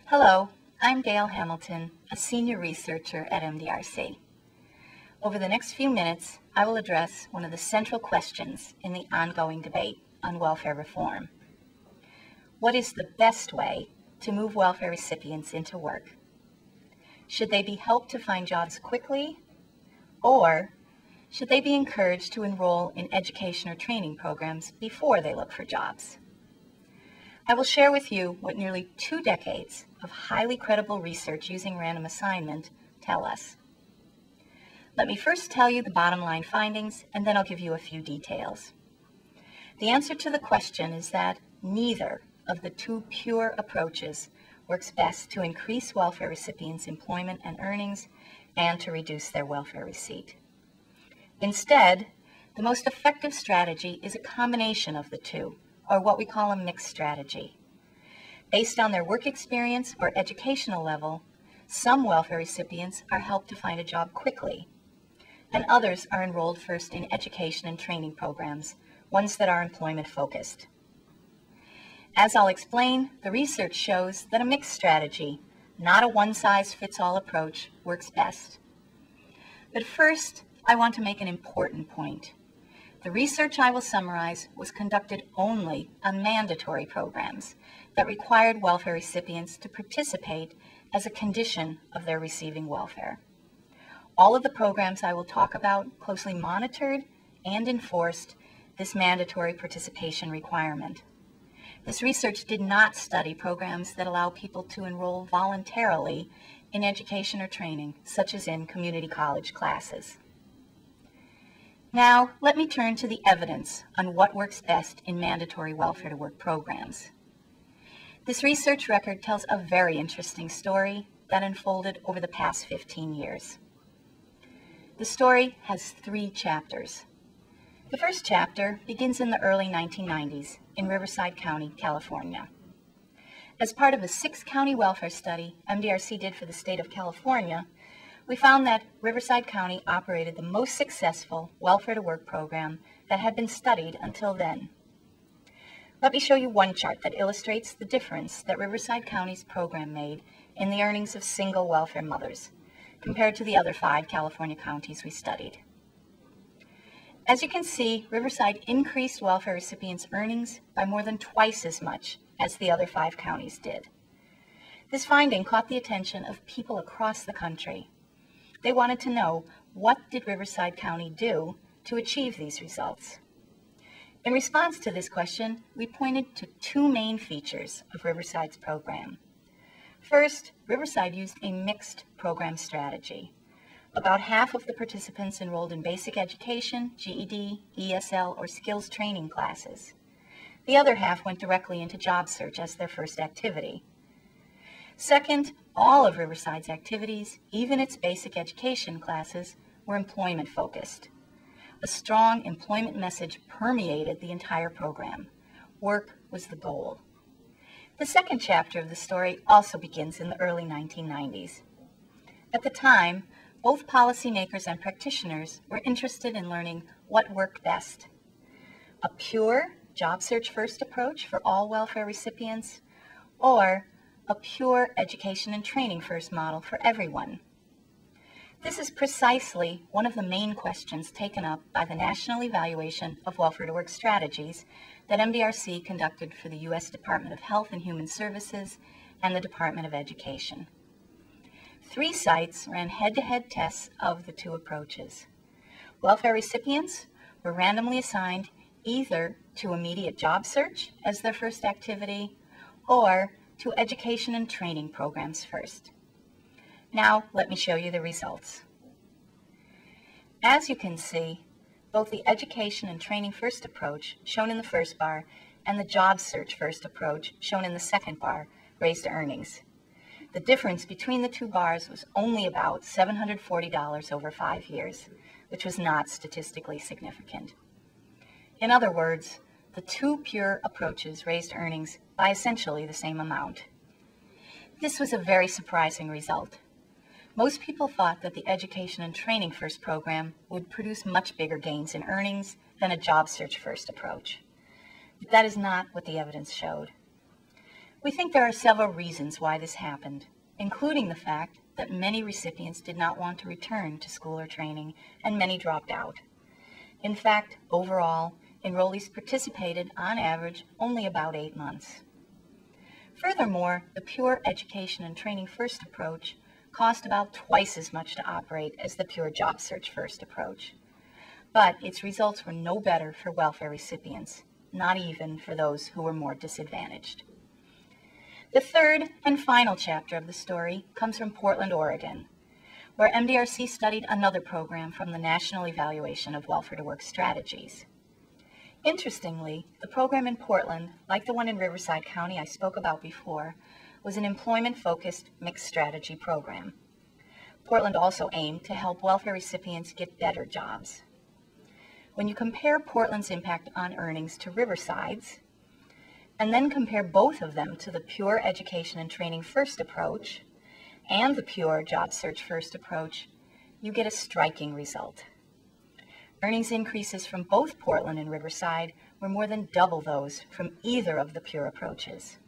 Hello, I'm Dale Hamilton, a senior researcher at MDRC. Over the next few minutes, I will address one of the central questions in the ongoing debate on welfare reform. What is the best way to move welfare recipients into work? Should they be helped to find jobs quickly, or should they be encouraged to enroll in education or training programs before they look for jobs? I will share with you what nearly 2 decades of highly credible research using random assignment tell us. Let me first tell you the bottom line findings, and then I'll give you a few details. The answer to the question is that neither of the two pure approaches works best to increase welfare recipients' employment and earnings and to reduce their welfare receipt. Instead, the most effective strategy is a combination of the two, or what we call a mixed strategy. Based on their work experience or educational level, some welfare recipients are helped to find a job quickly, and others are enrolled first in education and training programs, ones that are employment-focused. As I'll explain, the research shows that a mixed strategy, not a one-size-fits-all approach, works best. But first, I want to make an important point. The research I will summarize was conducted only on mandatory programs that required welfare recipients to participate as a condition of their receiving welfare. All of the programs I will talk about closely monitored and enforced this mandatory participation requirement. This research did not study programs that allow people to enroll voluntarily in education or training, such as in community college classes. Now, let me turn to the evidence on what works best in mandatory welfare to work programs. This research record tells a very interesting story that unfolded over the past 15 years. The story has 3 chapters. The first chapter begins in the early 1990s in Riverside County, California. As part of a 6-county welfare study MDRC did for the state of California, we found that Riverside County operated the most successful welfare to work program that had been studied until then. Let me show you one chart that illustrates the difference that Riverside County's program made in the earnings of single welfare mothers compared to the other 5 California counties we studied. As you can see, Riverside increased welfare recipients' earnings by more than twice as much as the other 5 counties did. This finding caught the attention of people across the country. They wanted to know, what did Riverside County do to achieve these results? In response to this question, we pointed to 2 main features of Riverside's program. First, Riverside used a mixed program strategy. About half of the participants enrolled in basic education, GED, ESL, or skills training classes. The other half went directly into job search as their first activity. Second, all of Riverside's activities, even its basic education classes, were employment-focused. A strong employment message permeated the entire program. Work was the goal. The second chapter of the story also begins in the early 1990s. At the time, both policymakers and practitioners were interested in learning what worked best: a pure job search first approach for all welfare recipients, or a pure education and training first model for everyone. This is precisely one of the main questions taken up by the National Evaluation of Welfare to Work Strategies that MDRC conducted for the U.S. Department of Health and Human Services and the Department of Education. 3 sites ran head-to-head tests of the 2 approaches. Welfare recipients were randomly assigned either to immediate job search as their first activity, or to education and training programs first. Now, let me show you the results. As you can see, both the education and training first approach, shown in the first bar, and the job search first approach, shown in the second bar, raised earnings. The difference between the 2 bars was only about $740 over 5 years, which was not statistically significant. In other words, the 2 pure approaches raised earnings by essentially the same amount. This was a very surprising result. Most people thought that the education and training first program would produce much bigger gains in earnings than a job search first approach. But that is not what the evidence showed. We think there are several reasons why this happened, including the fact that many recipients did not want to return to school or training, and many dropped out. In fact, overall, enrollees participated, on average, only about 8 months. Furthermore, the pure education and training first approach cost about twice as much to operate as the pure job search first approach. But its results were no better for welfare recipients, not even for those who were more disadvantaged. The third and final chapter of the story comes from Portland, Oregon, where MDRC studied another program from the National Evaluation of Welfare to Work Strategies. Interestingly, the program in Portland, like the one in Riverside County I spoke about before, was an employment-focused mixed strategy program. Portland also aimed to help welfare recipients get better jobs. When you compare Portland's impact on earnings to Riverside's, and then compare both of them to the pure education and training first approach and the pure job search first approach, you get a striking result. Earnings increases from both Portland and Riverside were more than double those from either of the pure approaches.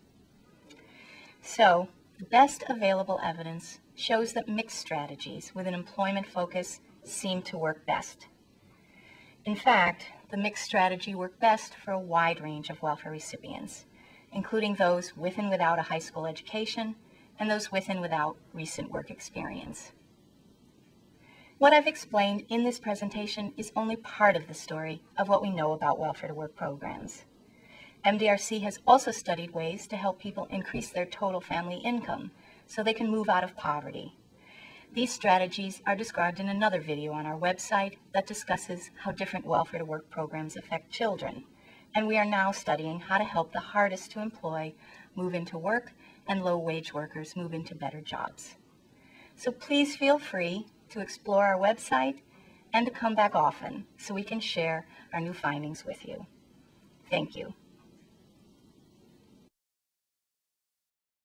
So, the best available evidence shows that mixed strategies with an employment focus seem to work best. In fact, the mixed strategy worked best for a wide range of welfare recipients, including those with and without a high school education and those with and without recent work experience. What I've explained in this presentation is only part of the story of what we know about welfare to work programs. MDRC has also studied ways to help people increase their total family income so they can move out of poverty. These strategies are described in another video on our website that discusses how different welfare to work programs affect children, and we are now studying how to help the hardest to employ move into work and low-wage workers move into better jobs. So please feel free to explore our website and to come back often so we can share our new findings with you. Thank you.